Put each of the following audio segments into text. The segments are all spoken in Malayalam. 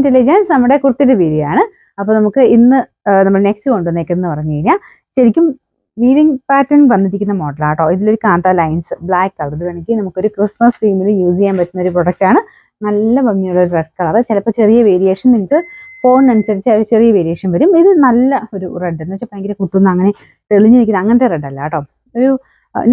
ഇന്റലിജൻസ് നമ്മുടെ കുർത്തിയുടെ വീഡിയോയാണ്. അപ്പോൾ നമുക്ക് ഇന്ന് നമ്മൾ നെക്സ്റ്റ് കൊണ്ടുവന്നേക്കെന്ന് പറഞ്ഞു കഴിഞ്ഞാൽ ശരിക്കും വീവിംഗ് പാറ്റേൺ വന്നിരിക്കുന്ന മോഡലാട്ടോ. ഇതിലൊരു കാന്ത ലൈൻസ് ബ്ലാക്ക് കളർ, ഇത് വേണമെങ്കിൽ നമുക്കൊരു ക്രിസ്മസ് തീമിൽ യൂസ് ചെയ്യാൻ പറ്റുന്ന ഒരു പ്രൊഡക്റ്റാണ്. നല്ല ഭംഗിയുള്ള ഒരു റെഡ് കളർ, ചിലപ്പോൾ ചെറിയ വേരിയേഷൻ നിങ്ങൾക്ക് ഫോണിനനുസരിച്ച് ഒരു ചെറിയ വേരിയേഷൻ വരും. ഇത് നല്ല ഒരു റെഡ് എന്ന് വെച്ചാൽ ഭയങ്കര കുത്തുന്ന അങ്ങനെ തെളിഞ്ഞിരിക്കുന്ന അങ്ങനത്തെ റെഡ് അല്ല കേട്ടോ, ഒരു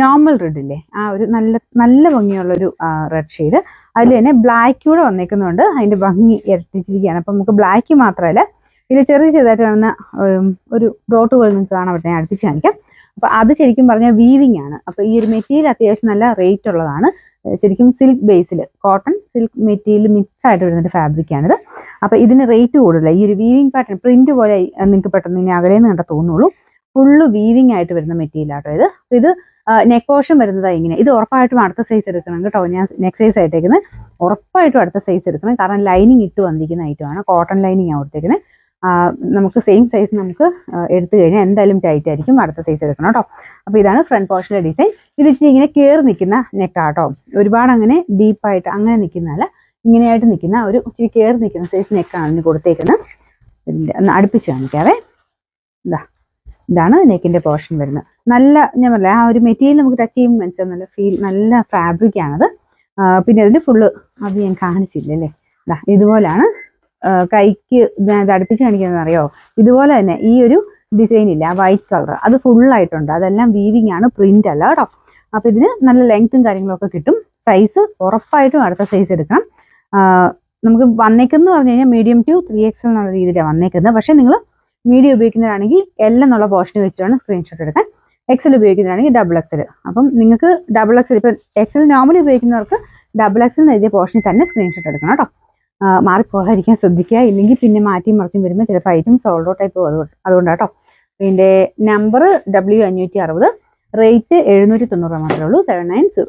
നോർമൽ റെഡ് ഇല്ലേ, ആ ഒരു നല്ല ഭംഗിയുള്ളൊരു റെഡ് ഷെയ്ഡ്. അതിൽ തന്നെ ബ്ലാക്ക് കൂടെ വന്നേക്കുന്നുണ്ട്, അതിൻ്റെ ഭംഗി ഇരട്ടിച്ചിരിക്കുകയാണ്. അപ്പം നമുക്ക് ബ്ലാക്ക് മാത്രമല്ല ഇത് ചെറുതായിട്ട് കാണുന്ന ഒരു ഡോട്ട് പോലെ നിങ്ങൾക്ക് കാണാൻ പറ്റും, ഞാൻ അടുപ്പിച്ച് കാണിക്കാം. അപ്പോൾ അത് ശരിക്കും പറഞ്ഞാൽ വീവിങ് ആണ്. അപ്പോൾ ഈ ഒരു മെറ്റീരിയൽ അത്യാവശ്യം നല്ല റേറ്റ് ഉള്ളതാണ്. ശരിക്കും സിൽക്ക് ബേസിൽ കോട്ടൺ സിൽക്ക് മെറ്റീരിയൽ മിക്സ് ആയിട്ട് വരുന്നൊരു ഫാബ്രിക്കാണിത്. അപ്പോൾ ഇതിന് റേറ്റ് കൂടുതല. ഈ ഒരു വീവിങ് പാറ്റേൺ പ്രിന്റ് പോലെ നിങ്ങൾക്ക് പെട്ടെന്ന് ഇനി അകലേന്ന് കണ്ടാൽ തോന്നുള്ളൂ. ഫുള്ള് വീവിങ് ആയിട്ട് വരുന്ന മെറ്റീരിയൽ ആട്ടോ ഇത്. ഇത് നെക്ക് പോർഷൻ വരുന്നത് ഇങ്ങനെ. ഇത് ഉറപ്പായിട്ടും അടുത്ത സൈസ് എടുക്കണം കേട്ടോ. ഞാൻ നെക്ക് സൈസ് ആയിട്ടേക്കുന്നത്, ഉറപ്പായിട്ടും അടുത്ത സൈസ് എടുക്കണം. കാരണം ലൈനിങ് ഇട്ട് വന്നിരിക്കുന്ന ഐറ്റമാണ്, കോട്ടൺ ലൈനിങ് ആണ് കൊടുത്തേക്കുന്നത്. നമുക്ക് സെയിം സൈസ് നമുക്ക് എടുത്തു കഴിഞ്ഞാൽ എന്തായാലും ടൈറ്റ് ആയിരിക്കും, അടുത്ത സൈസ് എടുക്കണം കേട്ടോ. അപ്പോൾ ഇതാണ് ഫ്രണ്ട് പോർഷനിലെ ഡിസൈൻ. ഇത് ഇച്ചിരി ഇങ്ങനെ കയറി നിൽക്കുന്ന നെക്കാട്ടോ, ഒരുപാട് അങ്ങനെ ഡീപ്പായിട്ട് അങ്ങനെ നിൽക്കുന്നതല്ല, ഇങ്ങനെയായിട്ട് നിൽക്കുന്ന ഒരു ഇച്ചിരി കയറി നിൽക്കുന്ന സൈസ് നെക്കാണ് ഇതിന് കൊടുത്തേക്കുന്നത്. ഒന്ന് അടുപ്പിച്ച് കാണിക്കാവേ. ഇതാണ് നെക്കിന്റെ പോർഷൻ വരുന്നത്. നല്ല ഞാൻ പറഞ്ഞില്ല, ആ ഒരു മെറ്റീരിയൽ നമുക്ക് ടച്ച് ചെയ്യുമ്പോൾ മനസ്സിലാവും, നല്ല ഫീൽ, നല്ല ഫാബ്രിക് ആണത്. പിന്നെ അതിന്റെ ഫുള്ള് അത് ഞാൻ കാണിച്ചില്ല അല്ലേ, ഇതുപോലാണ് കൈക്ക് ഇത് അടുപ്പിച്ച് കാണിക്കുന്നത് അറിയോ. ഇതുപോലെ തന്നെ ഈ ഒരു ഡിസൈൻ ഇല്ല, വൈറ്റ് കളർ, അത് ഫുള്ളായിട്ടുണ്ട്. അതെല്ലാം വീവിങ് ആണ്, പ്രിന്റ് അല്ല കേട്ടോ. അപ്പൊ ഇതിന് നല്ല ലെങ്ത്തും കാര്യങ്ങളൊക്കെ കിട്ടും. സൈസ് ഉറപ്പായിട്ടും അടുത്ത സൈസ് എടുക്കണം. നമുക്ക് വന്നേക്കെന്ന് പറഞ്ഞു കഴിഞ്ഞാൽ മീഡിയം ടു 3XL എന്നുള്ള രീതിയിലാണ് വന്നേക്കുന്നത്. പക്ഷെ നിങ്ങൾ മീഡിയം ഉപയോഗിക്കുന്നതാണെങ്കിൽ L എന്നുള്ള പോർഷൻ വെച്ചിട്ടാണ് സ്ക്രീൻഷോട്ട് എടുക്കാൻ. XL ഉപയോഗിക്കുന്നതാണെങ്കിൽ XXL. അപ്പം നിങ്ങൾക്ക് XXL ഇപ്പം XL നോർമലി ഉപയോഗിക്കുന്നവർക്ക് XXL എഴുതിയ പോർഷനിൽ തന്നെ സ്ക്രീൻഷോട്ട് എടുക്കണം കേട്ടോ. മാറിപ്പോകാതിരിക്കാൻ ശ്രദ്ധിക്കുക, ഇല്ലെങ്കിൽ പിന്നെ മാറ്റി മറിച്ചും വരുമ്പോൾ ചിലപ്പോൾ ഐറ്റം സോൾഡ് ഔട്ട് ആയി പോകും. അതുകൊണ്ടാട്ടോ. ഇതിൻ്റെ നമ്പർ W560, റേറ്റ് 790 മാത്രമേ ഉള്ളൂ, 790.